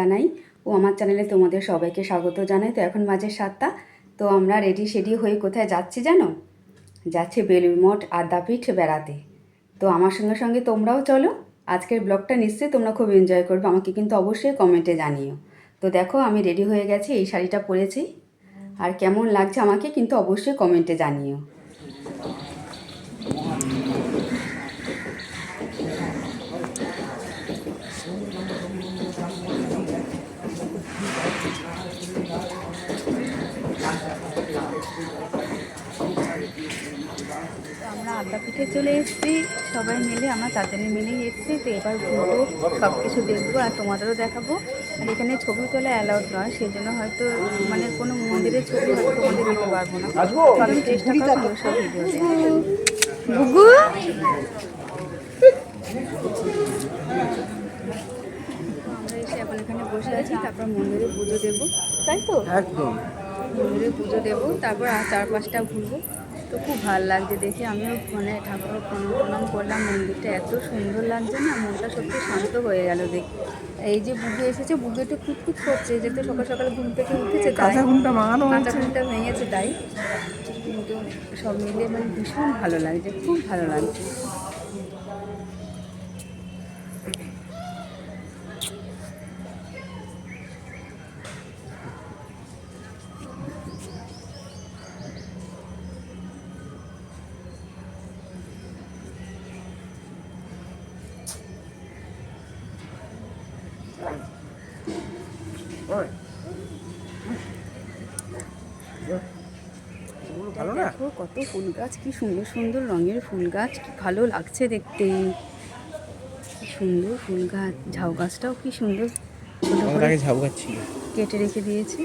জানাই ও আমার চ্যানেলে তোমাদের সবাইকে স্বাগত জানাই। তো এখন বাজে 7টা। তো আমরা রেডি হয়ে কোথায় যাচ্ছি জানো? যাচ্ছে বেলুড় মঠ আদ্যাপীঠ বেড়াতে। তো আমার সঙ্গে সঙ্গে তোমরাও চলো। আজকের ব্লগটা নিশ্চয়ই তোমরা খুব এনজয় করবে, আমাকে কিন্তু অবশ্যই কমেন্টে জানিও। তো দেখো আমি রেডি হয়ে গেছি, এই শাড়িটা পরেছি, আর কেমন লাগছে আমাকে কিন্তু অবশ্যই কমেন্টে জানিও। আমরা আদ্যাপীঠে চলে এসেছি, সবাই মিলে, আমরা চারজনে মিলেই এসেছি। তো এবার ঘুরবো, সব কিছু দেখবো আর তোমাদেরও দেখাবো। আর এখানে ছবি তোলা অ্যালাউড নয়, সেই জন্য হয়তো মানে কোনো মন্দিরের ছবি হয়তো তোমাদের দিতে পারবো না। তো আমি চেষ্টা করবো সব ভিডিওতে। গুগু আমরা এসে এখন এখানে বসে আছি, তারপর মন্দিরে পুজো দেবো, তাই তো? একদম মন্দিরে পুজো দেবো, তারপর আর 4-5টা ঘুরবো। তো খুব ভালো লাগছে দেখে, আমিও মানে ঠাকুরের প্রণাম করলাম। মন্দিরটা এত সুন্দর লাগছে না, মনটা সত্যি শান্ত হয়ে গেল দেখে। এই যে বুকে এসেছে, বুকে একটু খুঁতখুত করছে, যেহেতু সকাল সকাল ঘুম থেকে উঠেছে, তাই কাঁচা ঘুমটা ভেঙেছে তাই। কিন্তু সব মিলে মানে ভীষণ ভালো লাগছে, খুব ভালো লাগছে। ভালো না? দেখো কত ফুল গাছ, কি সুন্দর সুন্দর রঙের ফুল গাছ, কি ভালো লাগছে দেখতে। কি সুন্দর ফুল গাছ, ঝাউ গাছটাও কি সুন্দর ঝাউ গাছ ছিল, কেটে রেখে দিয়েছে,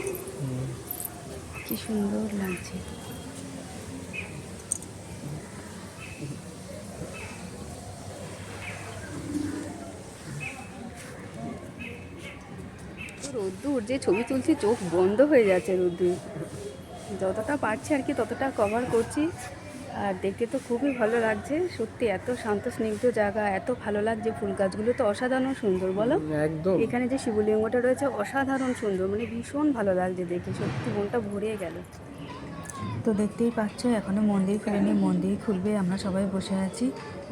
কি সুন্দর লাগছে। রোদ্দুর যে ছবি তুলছি, চোখ বন্ধ হয়ে যাচ্ছে রোদ্দুর। যতটা পারছি আর কি ততটা কভার করছি। আর দেখতে তো খুবই ভালো লাগছে সত্যি, এত শান্ত স্নিগ্ধ জায়গা, এত ভালো লাগছে। ফুল গাছগুলো তো অসাধারণ সুন্দর, বলো? একদম। এখানে যে শিবলিঙ্গটা রয়েছে অসাধারণ সুন্দর, মানে ভীষণ ভালো লাগছে দেখে, সত্যি মনটা ভরে গেল। তো দেখতেই পাচ্ছ এখনও মন্দির খুলেনি, মন্দির খুলবে। আমরা সবাই বসে আছি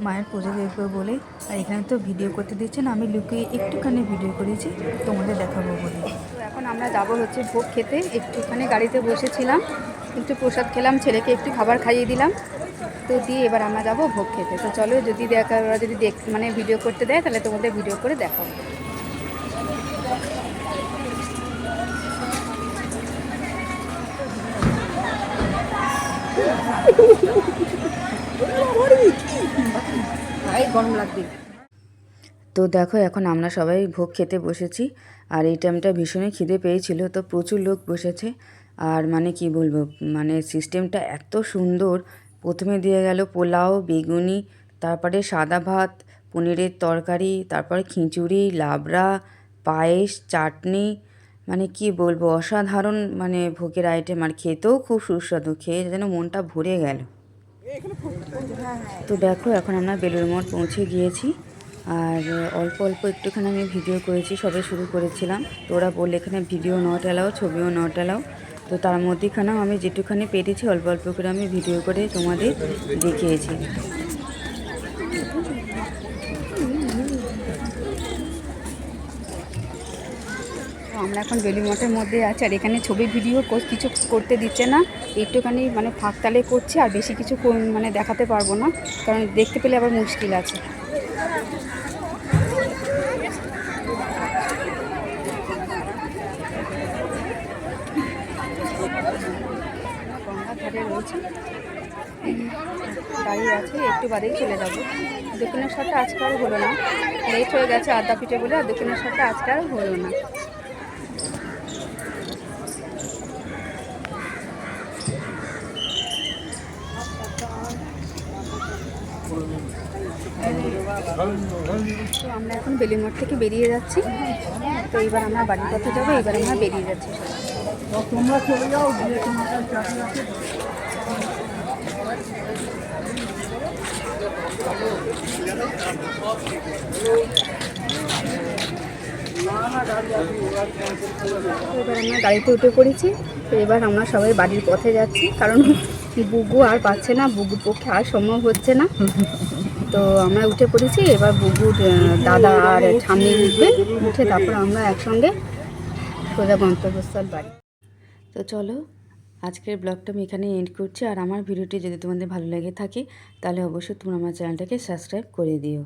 মায়ের পুজো দেখবো বলে। আর এখানে তো ভিডিও করতে দিচ্ছে না, আমি লুকিয়ে একটুখানি ভিডিও করেছি তোমাদের দেখাবো বলে। তো এখন আমরা যাবো হচ্ছে ভোগ খেতে। একটুখানি গাড়িতে বসেছিলাম, একটু প্রসাদ খেলাম, ছেলেকে একটু খাবার খাইয়ে দিলাম। তো দিয়ে এবার আমরা যাবো ভোগ খেতে। তো চলো, যদি ওরা যদি মানে ভিডিও করতে দেয় তাহলে তোমাদের ভিডিও করে দেখাবো। গরম লাগবে। তো দেখো এখন আমরা সবাই ভোগ খেতে বসেছি। আর এই টাইমটা ভীষণই খিদে পেয়েছিল, তো প্রচুর লোক বসেছে। আর মানে কি বলবো, মানে সিস্টেমটা এত সুন্দর। প্রথমে দিয়ে গেল পোলাও, বেগুনি, তারপরে সাদা ভাত, পনিরের তরকারি, তারপরে খিচুড়ি, লাবড়া, পায়েস, চাটনি, মানে কি বলবো অসাধারণ মানে ভোগের আইটেম। আর খেতেও খুব সুস্বাদু, খেয়ে যেন মনটা ভরে গেল। তো দেখো এখন আমরা বেলুড় মঠ পৌঁছে গিয়েছি। আর অল্প অল্প একটুখানি আমি ভিডিও করেছি, সবে শুরু করেছিলাম। তো ওরা বললে এখানে ভিডিও নট অ্যালাউ, ছবিও নট অ্যালাউ। তো তার মধ্যেখানেও আমি যেটুখানি পেরেছি অল্প অল্প করে আমি ভিডিও করে তোমাদের দেখিয়েছি। আমরা এখন বেলুড় মঠের মধ্যে আছি, আর এখানে ছবি ভিডিও কিছু করতে দিচ্ছে না। একটুখানি মানে ফাঁকতালে করছি, আর বেশি কিছু মানে দেখাতে পারবো না, কারণ দেখতে পেলে আবার মুশকিল আছে। গঙ্গা ধারে রয়েছে, গাড়ি আছে, একটু বাদেই চলে যাবো। দক্ষিণেশ্বরটা আজকে আর হলো না, লেট হয়ে গেছে আদ্যাপীঠে বলে, আর দক্ষিণেশ্বরটা আজকে আর হলো না। তো আমরা এখন বেলুড় মঠ থেকে বেরিয়ে যাচ্ছি। তো এবার আমরা বাড়ির পথে যাবো, এবার আমরা বেরিয়ে যাচ্ছি। তোমরা চলে যাও। এবার আমরা গাড়িতে উঠে পড়েছি। তো এবার আমরা সবাই বাড়ির পথে যাচ্ছি, কারণ বুগু আর পাচ্ছে না, বুগুর পক্ষে আর সম্ভব হচ্ছে না। তো আমরা উঠে পড়েছি, এবার বুগুর দাদা আর ঠাম্মি উঠবে, উঠে তারপর আমরা একসঙ্গে সোজা গন্তব্যস্থল বাড়ি। তো চলো, আজকের ব্লগটা আমি এখানে এন্ড করছি। আর আমার ভিডিওটি যদি তোমাদের ভালো লেগে থাকে তাহলে অবশ্যই তোমরা আমার চ্যানেলটাকে সাবস্ক্রাইব করে দিও।